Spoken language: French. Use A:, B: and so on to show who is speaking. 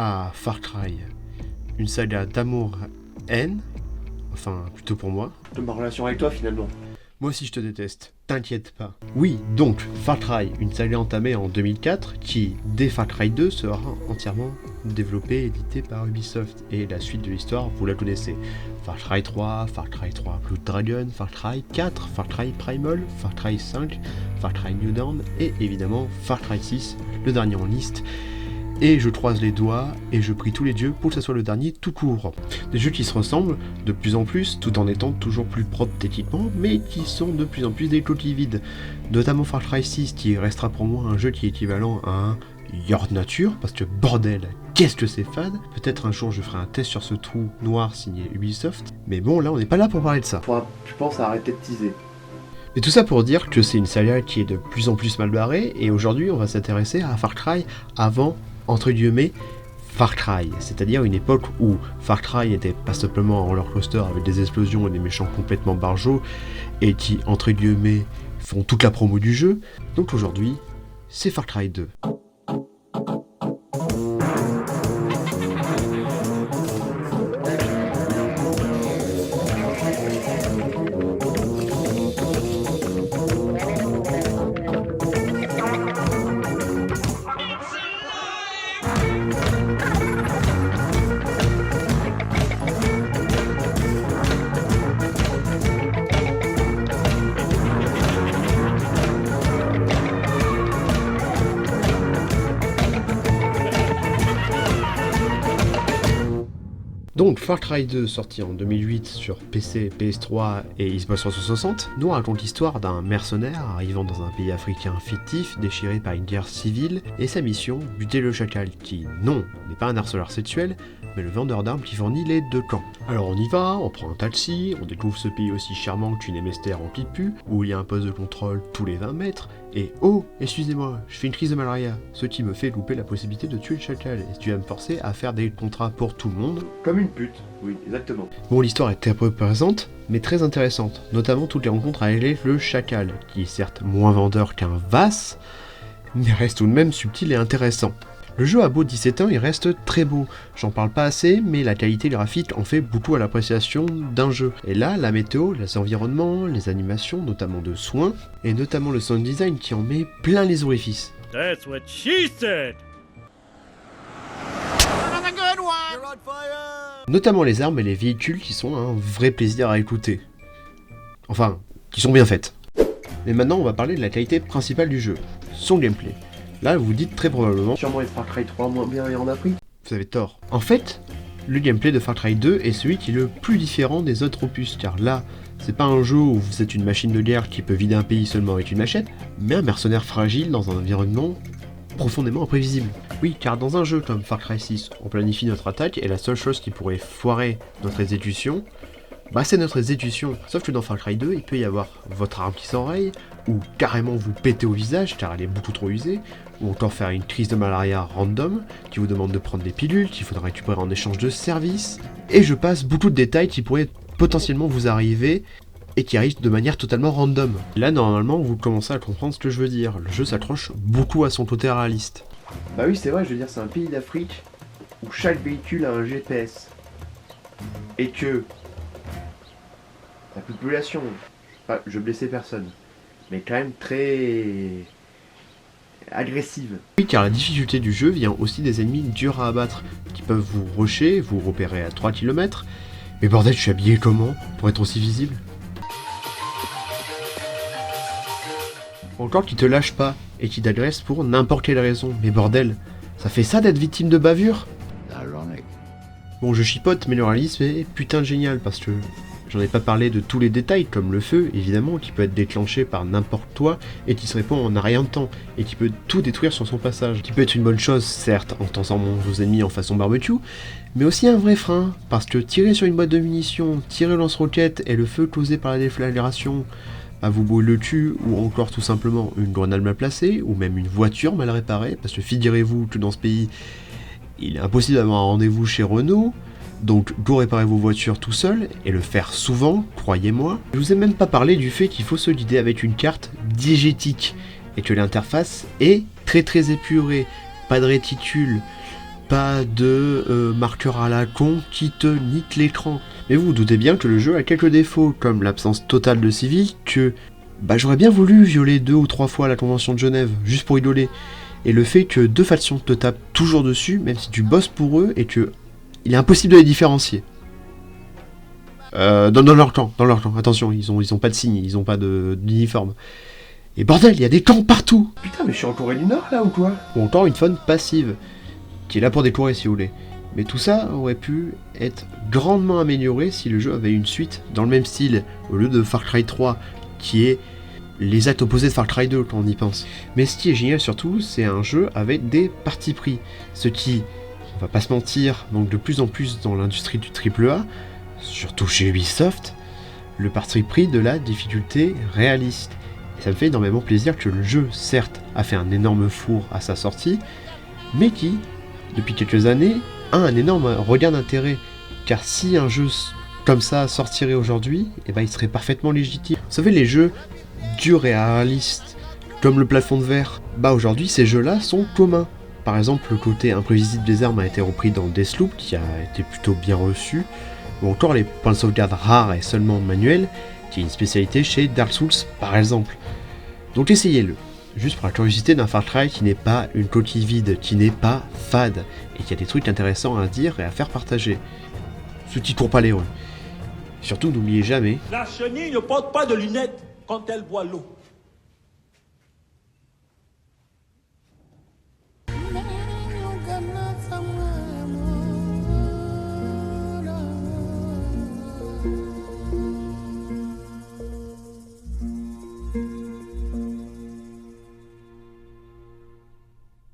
A: à Far Cry. Une saga d'amour-haine, enfin plutôt pour moi.
B: De ma relation avec toi finalement.
A: Moi aussi je te déteste, t'inquiète pas. Oui, donc Far Cry, une saga entamée en 2004 qui, dès Far Cry 2, sera entièrement développée et éditée par Ubisoft. Et la suite de l'histoire, vous la connaissez. Far Cry 3, Far Cry 3 Blood Dragon, Far Cry 4, Far Cry Primal, Far Cry 5, Far Cry New Dawn et évidemment Far Cry 6, le dernier en liste. Et je croise les doigts et je prie tous les dieux pour que ce soit le dernier tout court. Des jeux qui se ressemblent de plus en plus, tout en étant toujours plus propres techniquement, mais qui sont de plus en plus des coquilles vides. Notamment Far Cry 6 qui restera pour moi un jeu qui est équivalent à un Your Nature, parce que bordel, qu'est-ce que c'est fade. Peut-être un jour je ferai un test sur ce trou noir signé Ubisoft, mais bon là on n'est pas là pour parler de ça.
B: Je pense à arrêter de teaser.
A: Mais tout ça pour dire que c'est une saga qui est de plus en plus mal barrée, et aujourd'hui on va s'intéresser à Far Cry avant, entre guillemets, Far Cry, c'est-à-dire une époque où Far Cry n'était pas simplement un roller coaster avec des explosions et des méchants complètement barjots, et qui, entre guillemets, font toute la promo du jeu. Donc aujourd'hui, c'est Far Cry 2. Donc Far Cry 2, sorti en 2008 sur PC, PS3 et Xbox 360, nous raconte l'histoire d'un mercenaire arrivant dans un pays africain fictif déchiré par une guerre civile et sa mission, buter le chacal qui, non, n'est pas un harceleur sexuel, mais le vendeur d'armes qui fournit les deux camps. Alors on y va, on prend un taxi, on découvre ce pays aussi charmant qu'une hémisphère remplie de pu, où il y a un poste de contrôle tous les 20 mètres, et oh, excusez-moi, je fais une crise de malaria, ce qui me fait louper la possibilité de tuer le chacal, et tu vas me forcer à faire des contrats pour tout le monde.
B: Comme une pute, oui, exactement.
A: Bon, l'histoire est très peu présente, mais très intéressante, notamment toutes les rencontres avec le chacal, qui est certes moins vendeur qu'un Vass, mais reste tout de même subtil et intéressant. Le jeu a beau 17 ans, il reste très beau. J'en parle pas assez, mais la qualité graphique en fait beaucoup à l'appréciation d'un jeu. Et là, la météo, les environnements, les animations, notamment de soins, et notamment le sound design qui en met plein les orifices.
C: That's what she said.
A: Notamment les armes et les véhicules qui sont un vrai plaisir à écouter. Enfin, qui sont bien faites. Mais maintenant, on va parler de la qualité principale du jeu, son gameplay. Là, vous dites très probablement...
B: Sûrement les Far Cry 3 moins bien et en Afrique.
A: Vous avez tort. En fait, le gameplay de Far Cry 2 est celui qui est le plus différent des autres opus, car là, c'est pas un jeu où vous êtes une machine de guerre qui peut vider un pays seulement avec une machette, mais un mercenaire fragile dans un environnement profondément imprévisible. Oui, car dans un jeu comme Far Cry 6, on planifie notre attaque et la seule chose qui pourrait foirer notre exécution, bah c'est notre exécution. Sauf que dans Far Cry 2, il peut y avoir votre arme qui s'enraye, ou carrément vous péter au visage car elle est beaucoup trop usée, ou encore faire une crise de malaria random qui vous demande de prendre des pilules qu'il faudra récupérer en échange de services, et je passe beaucoup de détails qui pourraient potentiellement vous arriver et qui arrivent de manière totalement random. Là normalement vous commencez à comprendre ce que je veux dire, le jeu s'accroche beaucoup à son côté réaliste.
B: Bah oui c'est vrai, je veux dire c'est un pays d'Afrique où chaque véhicule a un GPS. Et que la population, je blessais personne, mais quand même très agressive.
A: Oui, car la difficulté du jeu vient aussi des ennemis durs à abattre, qui peuvent vous rusher, vous repérer à 3 km. Mais bordel, je suis habillé comment pour être aussi visible? Encore qui te lâche pas, et qui t'agresse pour n'importe quelle raison. Mais bordel, ça fait ça d'être victime de bavure? Bon, je chipote, mais le réalisme est putain de génial, parce que j'en ai pas parlé de tous les détails, comme le feu, évidemment, qui peut être déclenché par n'importe quoi, et qui se répand en un rien de temps, et qui peut tout détruire sur son passage. Qui peut être une bonne chose, certes, en transformant vos ennemis en façon barbecue, mais aussi un vrai frein, parce que tirer sur une boîte de munitions, tirer le lance-roquette, et le feu causé par la déflagration, bah vous brûle le cul, ou encore tout simplement une grenade mal placée, ou même une voiture mal réparée, parce que figurez-vous que dans ce pays, il est impossible d'avoir un rendez-vous chez Renault, donc go réparer vos voitures tout seul, et le faire souvent, croyez-moi. Je vous ai même pas parlé du fait qu'il faut se guider avec une carte diégétique, et que l'interface est très épurée, pas de réticule, pas de marqueur à la con qui te nique l'écran. Mais vous vous doutez bien que le jeu a quelques défauts, comme l'absence totale de civils, que j'aurais bien voulu violer 2 ou 3 fois la convention de Genève, juste pour rigoler. Et le fait que 2 factions te tapent toujours dessus, même si tu bosses pour eux, et que il est impossible de les différencier. Dans leur camp, attention, ils ont pas de signe, ils ont pas d'uniforme. Et bordel, il y a des camps partout.
B: Putain, mais je suis en Corée du Nord là ou quoi?
A: Ou encore une faune passive, qui est là pour décorer si vous voulez. Mais tout ça aurait pu être grandement amélioré si le jeu avait une suite dans le même style, au lieu de Far Cry 3, qui est les actes opposés de Far Cry 2 quand on y pense. Mais ce qui est génial surtout, c'est un jeu avec des partis pris. Ce qui, on va pas se mentir, manque de plus en plus dans l'industrie du AAA, surtout chez Ubisoft, le parti pris de la difficulté réaliste. Et ça me fait énormément plaisir que le jeu, certes, a fait un énorme four à sa sortie, mais qui, depuis quelques années, a un énorme regain d'intérêt. Car si un jeu comme ça sortirait aujourd'hui, il serait parfaitement légitime. Vous savez, les jeux durs et réalistes, comme le plafond de verre, aujourd'hui ces jeux-là sont communs. Par exemple, le côté imprévisible des armes a été repris dans Deathloop, qui a été plutôt bien reçu, ou encore les points de sauvegarde rares et seulement manuels, qui est une spécialité chez Dark Souls par exemple. Donc essayez-le, juste pour la curiosité d'un Far Cry qui n'est pas une coquille vide, qui n'est pas fade, et qui a des trucs intéressants à dire et à faire partager. Ceux qui courent pas les rues. Surtout n'oubliez jamais...
D: La chenille ne porte pas de lunettes quand elle boit l'eau.